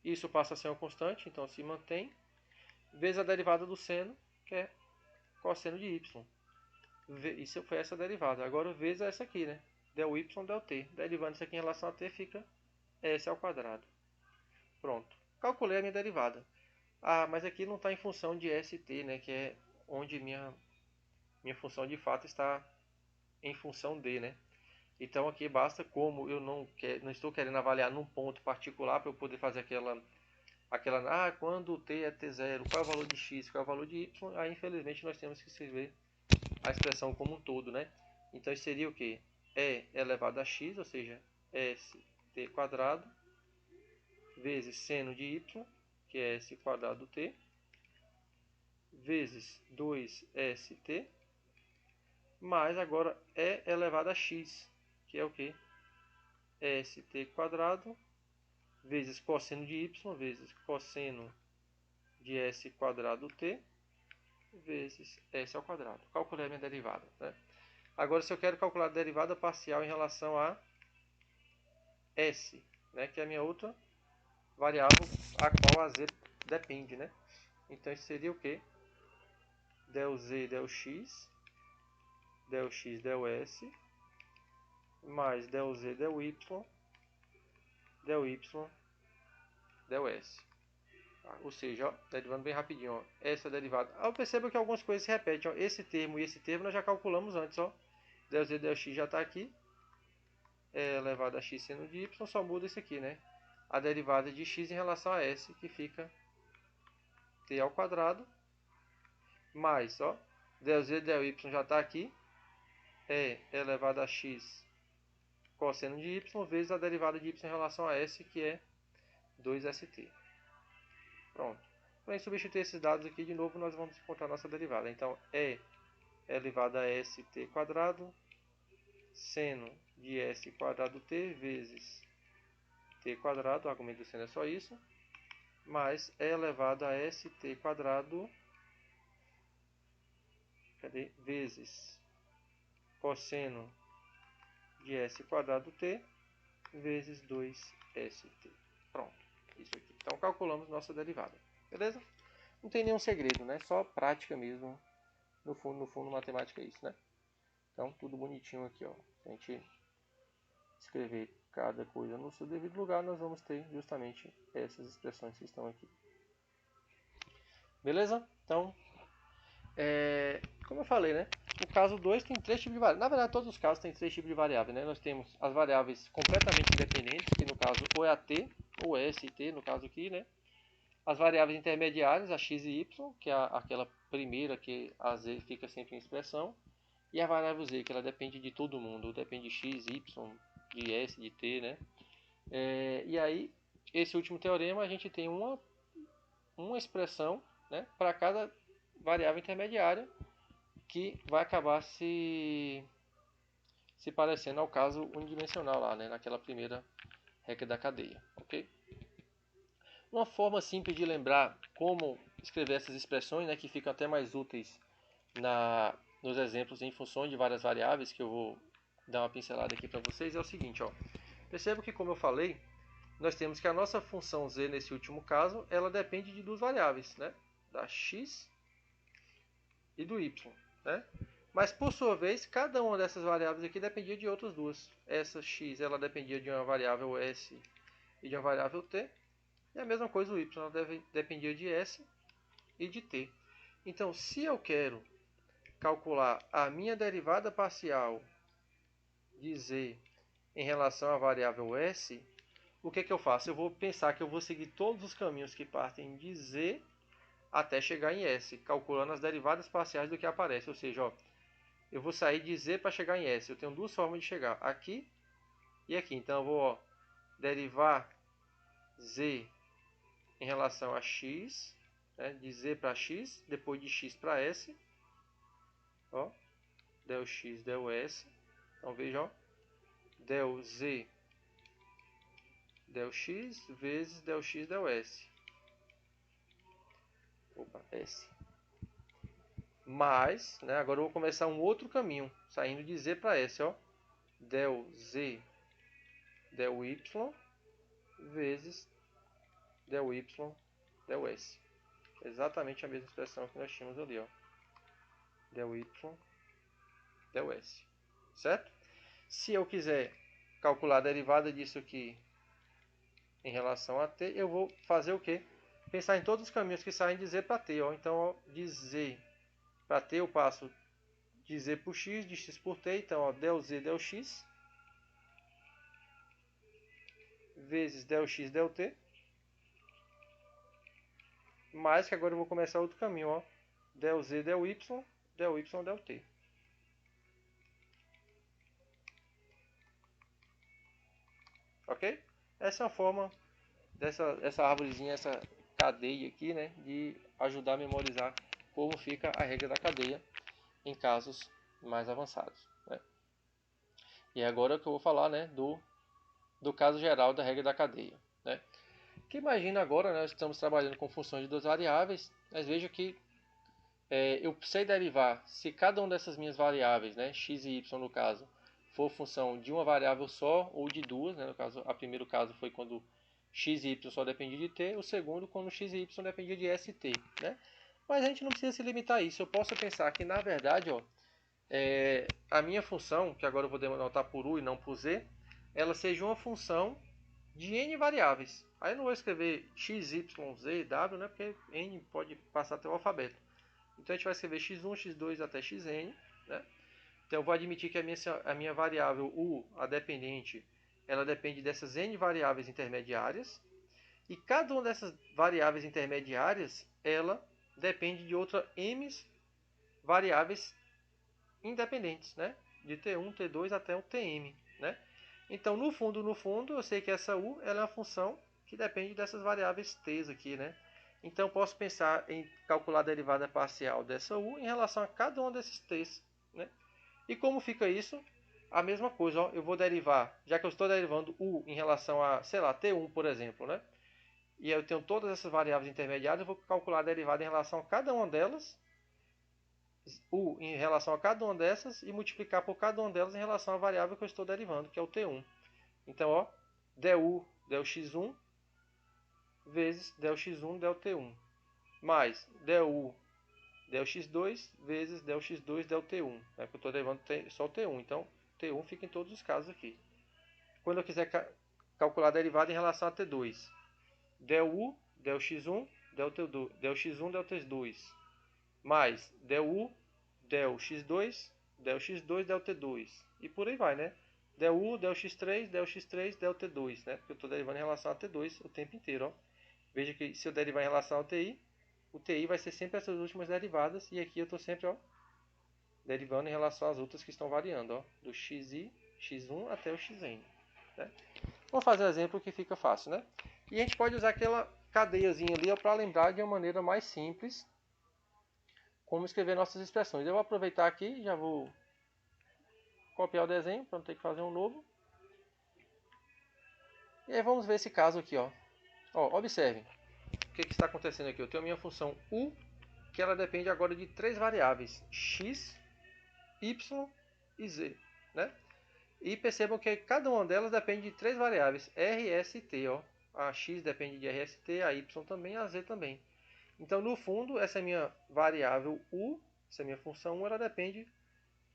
isso passa a ser uma constante, então se mantém, vezes a derivada do seno, que é cosseno de y. Isso foi essa derivada. Agora vezes essa aqui, né? Del y, del t. Derivando isso aqui em relação a t, fica s ao quadrado. Pronto. Calculei a minha derivada. Ah, mas aqui não está em função de st, né? Que é onde minha função de fato está em função d, né? Então aqui basta, como eu não estou querendo avaliar num ponto particular para eu poder fazer aquela quando t é t0, qual é o valor de x, qual é o valor de y, aí infelizmente nós temos que escrever a expressão como um todo, né? Então isso seria o que? E elevado a x, ou seja, st quadrado, vezes seno de y, que é s quadrado t, vezes 2st, mais agora e elevado a x, que é o que? St quadrado, vezes cosseno de y, vezes cosseno de s quadrado t, vezes s ao quadrado. Calculei a minha derivada, né? Agora, se eu quero calcular a derivada parcial em relação a s, né, que é a minha outra variável a qual a z depende, né? Então, isso seria o quê? Del z, del x, del s, mais del z, del y, del s. Ou seja, ó, derivando bem rapidinho, ó, essa derivada. Eu percebo que algumas coisas se repetem. Ó, esse termo e esse termo nós já calculamos antes. Ó. Del z, del x já está aqui. É elevado a x seno de y, só muda isso aqui, né? A derivada de x em relação a s, que fica t ao quadrado, mais, ó, del z, del y já está aqui. É elevado a x cosseno de y, vezes a derivada de y em relação a s, que é 2st. Pronto. Para substituir esses dados aqui, de novo, nós vamos encontrar a nossa derivada. Então, é elevado a st quadrado, seno de s quadrado t, vezes t quadrado, o argumento do seno é só isso, mais é elevado a st quadrado, vezes cosseno de s quadrado t, vezes 2st. Pronto, isso aqui. Então, calculamos nossa derivada. Beleza? Não tem nenhum segredo, né? Só prática mesmo. No fundo, matemática é isso, né? Então, tudo bonitinho aqui, ó. Se a gente escrever cada coisa no seu devido lugar, nós vamos ter justamente essas expressões que estão aqui. Beleza? Então, como eu falei, né? No caso 2 tem 3 tipos de variáveis. Na verdade, todos os casos tem 3 tipos de variáveis, né? Nós temos as variáveis completamente independentes, que no caso ou é a t, ou é st, no caso aqui, né? As variáveis intermediárias, a x e y, que é aquela primeira que a z fica sempre em expressão. E a variável z, que ela depende de todo mundo, depende de x, y, de s, de t, né? E aí, esse último teorema, a gente tem uma expressão, né, para cada variável intermediária, que vai acabar se parecendo ao caso unidimensional lá, né, naquela primeira regra da cadeia, ok? Uma forma simples de lembrar como escrever essas expressões, né, que ficam até mais úteis nos exemplos em função de várias variáveis, que eu vou dar uma pincelada aqui para vocês, é o seguinte, ó. Perceba que, como eu falei, nós temos que a nossa função z, nesse último caso, ela depende de duas variáveis, né? Da x e do y, né? Mas, por sua vez, cada uma dessas variáveis aqui dependia de outras duas. Essa x, ela dependia de uma variável s e de uma variável t. E a mesma coisa o y, ela dependia de s e de t. Então, se eu quero calcular a minha derivada parcial de z em relação à variável s, o que eu faço? Eu vou pensar que eu vou seguir todos os caminhos que partem de z até chegar em s, calculando as derivadas parciais do que aparece. Ou seja, ó, eu vou sair de z para chegar em s. Eu tenho duas formas de chegar, aqui e aqui. Então eu vou, ó, derivar z em relação a x, né, de z para x, depois de x para s. Ó, del x, del s. Então veja, ó, del z, del x, vezes del x, del s. Opa, s. Mas, né, agora eu vou começar um outro caminho, saindo de z para s, ó. Del z, del y vezes del y del s. Exatamente a mesma expressão que nós tínhamos ali, ó. Del y del s. Certo? Se eu quiser calcular a derivada disso aqui em relação a t, eu vou fazer o quê? Pensar em todos os caminhos que saem de z para t. Ó. Então, ó, de z para t eu passo de z por x, de x por t. Então, ó, del z del x vezes del x del t. Mais que agora eu vou começar outro caminho. Ó, del z del y del t. Ok? Essa é a forma dessa árvorezinha, essa cadeia aqui, né, de ajudar a memorizar como fica a regra da cadeia em casos mais avançados. Né? E agora que eu vou falar, né, do caso geral da regra da cadeia. Né? Que imagina agora, né, nós estamos trabalhando com funções de duas variáveis, mas veja que eu sei derivar se cada uma dessas minhas variáveis, né, x e y no caso, for função de uma variável só ou de duas, né, no caso, o primeiro caso foi quando x e y só dependia de t, o segundo quando x e y dependia de s e t. Né? Mas a gente não precisa se limitar a isso, eu posso pensar que na verdade, ó, a minha função, que agora eu vou denotar por u e não por z, ela seja uma função de n variáveis. Aí eu não vou escrever x, y, z, w, né, porque n pode passar até o alfabeto. Então a gente vai escrever x1, x2 até xn. Né? Então eu vou admitir que a minha variável u, a dependente, ela depende dessas n variáveis intermediárias. E cada uma dessas variáveis intermediárias, ela depende de outra m variáveis independentes, né? De T1, T2 até o Tm. Né? Então no fundo, eu sei que essa u ela é uma função que depende dessas variáveis t aqui, né? Então, posso pensar em calcular a derivada parcial dessa u em relação a cada um desses t's. Né? E como fica isso? A mesma coisa, ó, eu vou derivar, já que eu estou derivando u em relação a, sei lá, t1, por exemplo, né? E eu tenho todas essas variáveis intermediárias, eu vou calcular a derivada em relação a cada uma delas, u em relação a cada uma dessas, e multiplicar por cada uma delas em relação à variável que eu estou derivando, que é o t1. Então, ó, du del x1 vezes del x1 del t1, mais du del x2 vezes del x2 del t1. Né? Porque eu estou derivando só o t1, então t1 fica em todos os casos aqui. Quando eu quiser calcular a derivada em relação a t2, du del x1 del t2, del x1 del t2, mais du del x2 del t2, e por aí vai, né? Du del x3 del t2, né? Porque eu estou derivando em relação a t2 o tempo inteiro, ó. Veja que se eu derivar em relação ao TI, o TI vai ser sempre essas últimas derivadas. E aqui eu estou sempre, ó, derivando em relação às outras que estão variando. Ó, do xi, x1 até o xn. Né? Vamos fazer um exemplo que fica fácil. Né? E a gente pode usar aquela cadeiazinha ali para lembrar de uma maneira mais simples como escrever nossas expressões. Eu vou aproveitar aqui e já vou copiar o desenho para não ter que fazer um novo. E aí vamos ver esse caso aqui. Ó, observem. O que está acontecendo aqui? Eu tenho a minha função u, que ela depende agora de três variáveis, x, y e z. Né? E percebam que cada uma delas depende de três variáveis, r, s e t. Ó. A x depende de r, s, t, a y também, a z também. Então, no fundo, essa é a minha variável u, essa é a minha função u, ela depende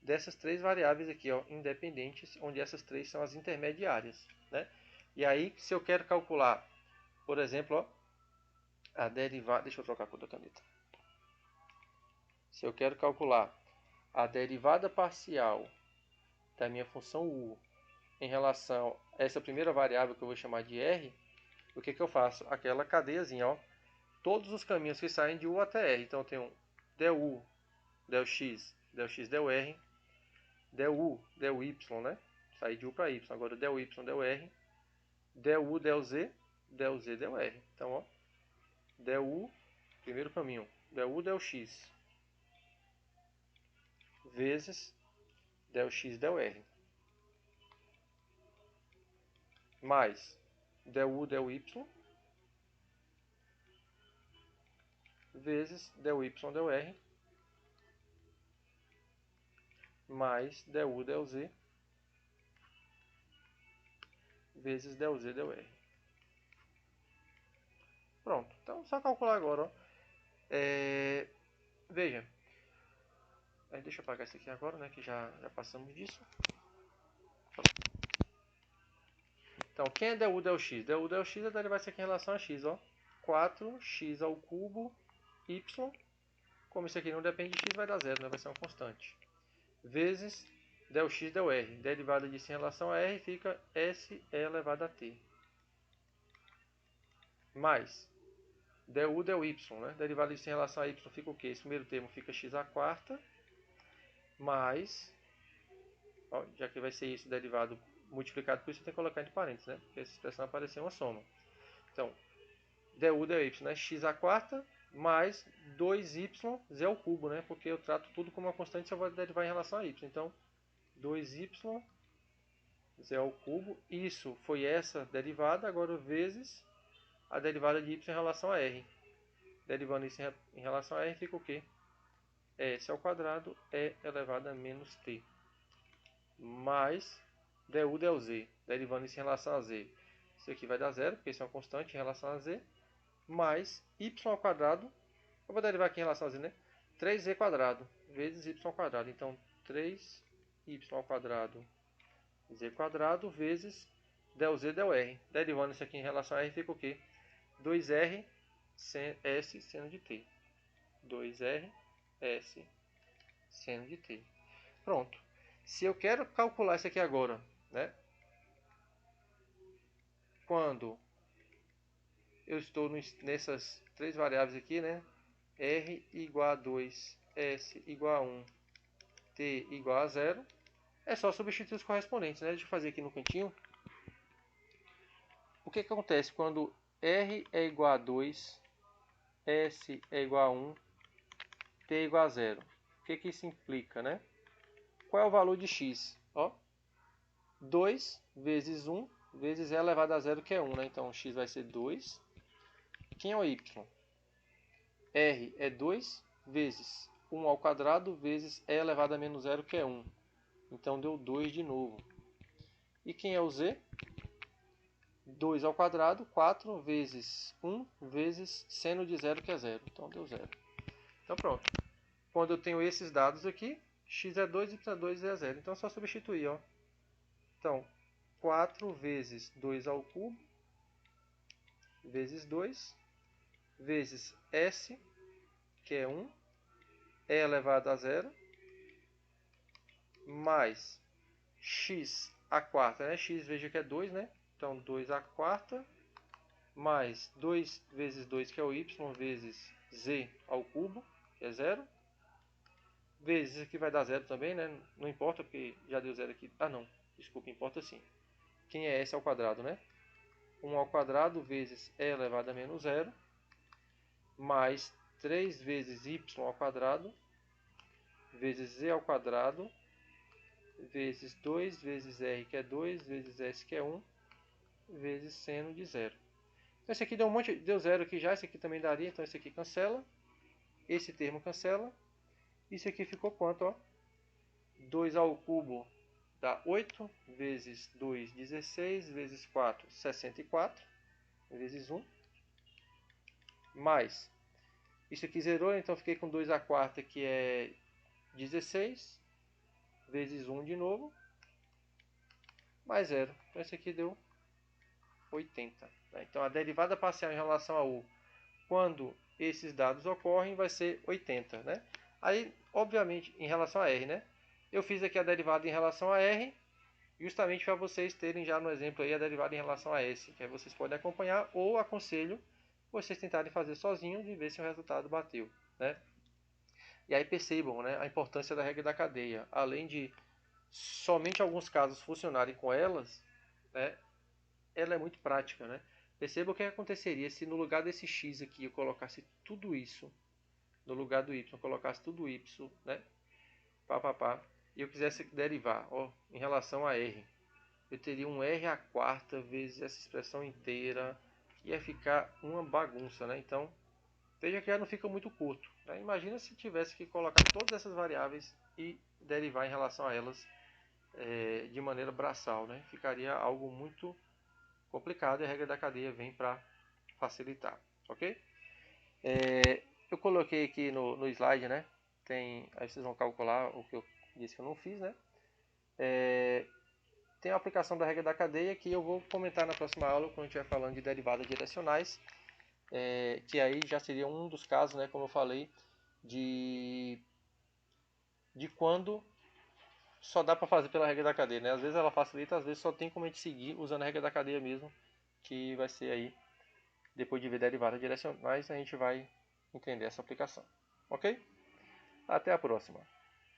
dessas três variáveis aqui, ó, independentes, onde essas três são as intermediárias. Né? E aí, se eu quero calcular, por exemplo, ó, a derivada... Deixa eu trocar a cor da caneta. Se eu quero calcular a derivada parcial da minha função u em relação a essa primeira variável que eu vou chamar de r, o que eu faço? Aquela cadeiazinha, ó, todos os caminhos que saem de u até r. Então eu tenho del u, del x, del r, del u, del y, né? Sair de u para y. Agora del y, del r, del u, del z, del r. Então, ó, del u, primeiro caminho, del u, del x, vezes del x, del r. Mais del u, del y, vezes del y, del r, mais del u, del z, vezes del z del r. Pronto, então só calcular agora, ó. Veja, deixa eu apagar isso aqui agora, né, que já passamos disso. Então, quem é du del x? Du del x é derivar isso aqui em relação a x, ó. 4x ao cubo y, como isso aqui não depende de x, vai dar zero, né, vai ser uma constante. Vezes del x del r. Derivada disso em relação a r fica s elevado a t. Mais du del y, né? Derivada disso em relação a y fica o quê? Esse primeiro termo fica x à quarta, mais, ó, já que vai ser isso derivado multiplicado por isso, tem que colocar entre parênteses, né? Porque essa expressão apareceu uma soma. Então, du del y, né? X à quarta, mais 2y z ao cubo, né? Porque eu trato tudo como uma constante, só vou derivar em relação a y. Então, 2y z ao cubo, isso foi essa derivada, agora vezes a derivada de y em relação a r. Derivando isso em relação a r, fica o quê? S ao quadrado é elevado a menos t. Mais du del z. Derivando isso em relação a z. Isso aqui vai dar zero, porque isso é uma constante em relação a z. Mais y ao quadrado. Eu vou derivar aqui em relação a z, né? 3z quadrado vezes y ao quadrado. Então, 3y ao quadrado z quadrado vezes del z del r. Derivando isso aqui em relação a r, fica o quê? 2r s seno de t. 2r s seno de t. Pronto. Se eu quero calcular isso aqui agora, né? Quando eu estou nessas três variáveis aqui, né? R igual a 2, S igual a 1, T igual a 0. É só substituir os correspondentes, né? Deixa eu fazer aqui no cantinho. O que acontece quando R é igual a 2, S é igual a 1, T é igual a 0? O que isso implica, né? Qual é o valor de x? Ó, 2 vezes 1 vezes e elevado a 0, que é 1, né? Então, x vai ser 2. Quem é o y? R é 2 vezes 1 ao quadrado vezes e elevado a menos 0, que é 1. Então, deu 2 de novo. E quem é o z? 2 ao quadrado, 4 vezes 1 vezes seno de 0, que é 0. Então, deu 0. Então, pronto. Quando eu tenho esses dados aqui, x é 2, y é 2 e é 0. Então, é só substituir, ó. Então, 4 vezes 2 ao cubo vezes 2 vezes s, que é 1, e elevado a 0, mais x à quarta, né? X, veja que é 2, né? Então, 2 à quarta, mais 2 vezes 2, que é o y, vezes z ao cubo, que é 0, vezes isso aqui vai dar 0 também, né? Não importa, porque já deu 0 aqui. Ah, não. Desculpa, importa sim. Quem é s ao quadrado, né? 1 ao quadrado vezes e elevado a menos 0, mais 3 vezes y ao quadrado, vezes z ao quadrado, vezes 2 vezes r, que é 2, vezes s, que é 1, vezes seno de 0. Então, esse aqui deu um monte, deu 0 aqui já, esse aqui também daria, então esse aqui cancela, esse termo cancela, isso aqui ficou quanto, ó? 2 ao cubo dá 8, vezes 2, 16, vezes 4, 64, vezes 1, mais, isso aqui zerou, então fiquei com 2 à quarta, que é 16, vezes 1 de novo, mais 0. Então, esse aqui deu 80. Né? Então, a derivada parcial em relação a u, quando esses dados ocorrem, vai ser 80. Né? Aí, obviamente, em relação a r, né? Eu fiz aqui a derivada em relação a r, justamente para vocês terem já no exemplo aí a derivada em relação a s, que aí vocês podem acompanhar, ou aconselho vocês tentarem fazer sozinhos e ver se o resultado bateu. Né? E aí percebam, né, a importância da regra da cadeia. Além de somente alguns casos funcionarem com elas, né, ela é muito prática. Né? Perceba o que aconteceria se no lugar desse x aqui eu colocasse tudo isso, no lugar do y eu colocasse tudo y, né, e eu quisesse derivar, ó, em relação a r. Eu teria um r à quarta vezes essa expressão inteira, ia ficar uma bagunça. Né? Então, veja que já não fica muito curto. Né? Imagina se tivesse que colocar todas essas variáveis e derivar em relação a elas de maneira braçal. Né? Ficaria algo muito complicado e a regra da cadeia vem para facilitar, ok? Eu coloquei aqui no slide, né? Aí vocês vão calcular o que eu disse que eu não fiz, né? Tem a aplicação da regra da cadeia que eu vou comentar na próxima aula quando a gente estiver falando de derivadas direcionais, que aí já seria um dos casos, né? Como eu falei, de quando só dá para fazer pela regra da cadeia, né? Às vezes ela facilita, às vezes só tem como a gente seguir usando a regra da cadeia mesmo, que vai ser aí, depois de ver derivadas direcionais, a gente vai entender essa aplicação. Ok? Até a próxima.